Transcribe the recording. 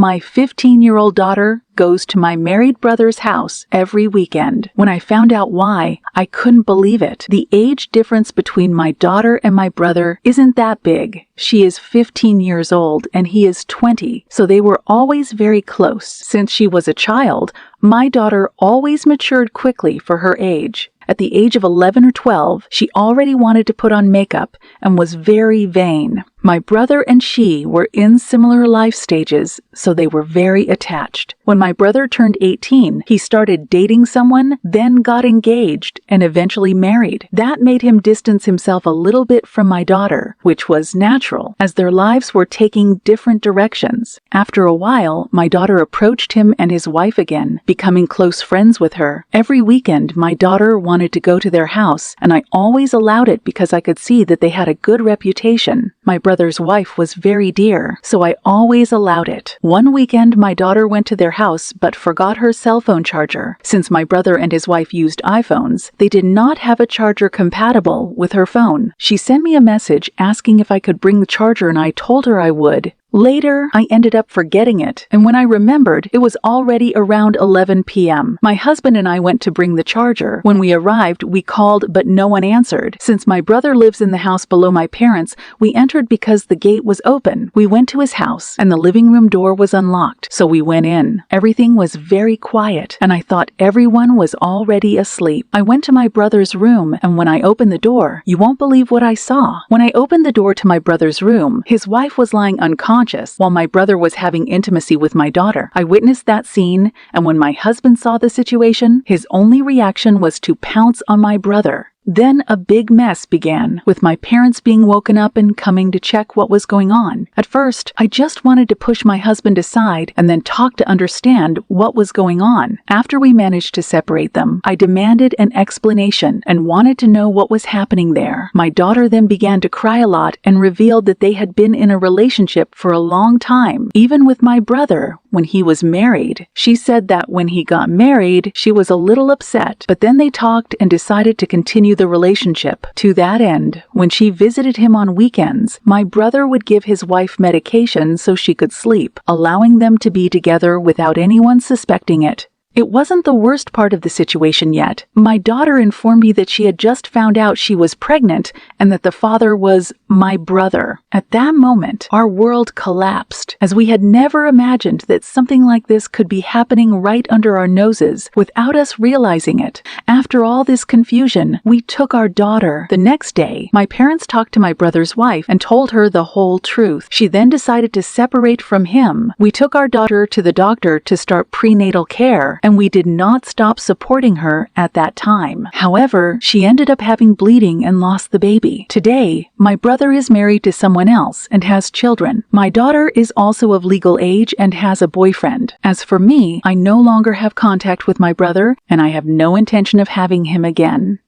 My 15-year-old daughter goes to my married brother's house every weekend. When I found out why, I couldn't believe it. The age difference between my daughter and my brother isn't that big. She is 15 years old and he is 20, so they were always very close. Since she was a child, my daughter always matured quickly for her age. At the age of 11 or 12, she already wanted to put on makeup and was very vain. My brother and she were in similar life stages, so they were very attached. When my brother turned 18, he started dating someone, then got engaged, and eventually married. That made him distance himself a little bit from my daughter, which was natural, as their lives were taking different directions. After a while, my daughter approached him and his wife again, becoming close friends with her. Every weekend, my daughter wanted to go to their house, and I always allowed it because I could see that they had a good reputation. My brother's wife was very dear, so I always allowed it. One weekend, my daughter went to their house but forgot her cell phone charger. Since my brother and his wife used iPhones, they did not have a charger compatible with her phone. She sent me a message asking if I could bring the charger, and I told her I would. Later, I ended up forgetting it, and when I remembered, it was already around 11 p.m. My husband and I went to bring the charger. When we arrived, we called, but no one answered. Since my brother lives in the house below my parents, we entered because the gate was open. We went to his house, and the living room door was unlocked, so we went in. Everything was very quiet, and I thought everyone was already asleep. I went to my brother's room, and when I opened the door, you won't believe what I saw. When I opened the door to my brother's room, his wife was lying unconscious while my brother was having intimacy with my daughter. I witnessed that scene, and when my husband saw the situation, his only reaction was to pounce on my brother. Then a big mess began, with my parents being woken up and coming to check what was going on. At first, I just wanted to push my husband aside and then talk to understand what was going on. After we managed to separate them, I demanded an explanation and wanted to know what was happening there. My daughter then began to cry a lot and revealed that they had been in a relationship for a long time, even with my brother when he was married. She said that when he got married, she was a little upset, but then they talked and decided to continue the relationship. To that end, when she visited him on weekends, my brother would give his wife medication so she could sleep, allowing them to be together without anyone suspecting it. It wasn't the worst part of the situation yet. My daughter informed me that she had just found out she was pregnant and that the father was my brother. At that moment, our world collapsed, as we had never imagined that something like this could be happening right under our noses without us realizing it. After all this confusion, we took our daughter. The next day, my parents talked to my brother's wife and told her the whole truth. She then decided to separate from him. We took our daughter to the doctor to start prenatal care, and we did not stop supporting her at that time. However, she ended up having bleeding and lost the baby. Today, my brother is married to someone else and has children. My daughter is also of legal age and has a boyfriend. As for me, I no longer have contact with my brother, and I have no intention of having him again.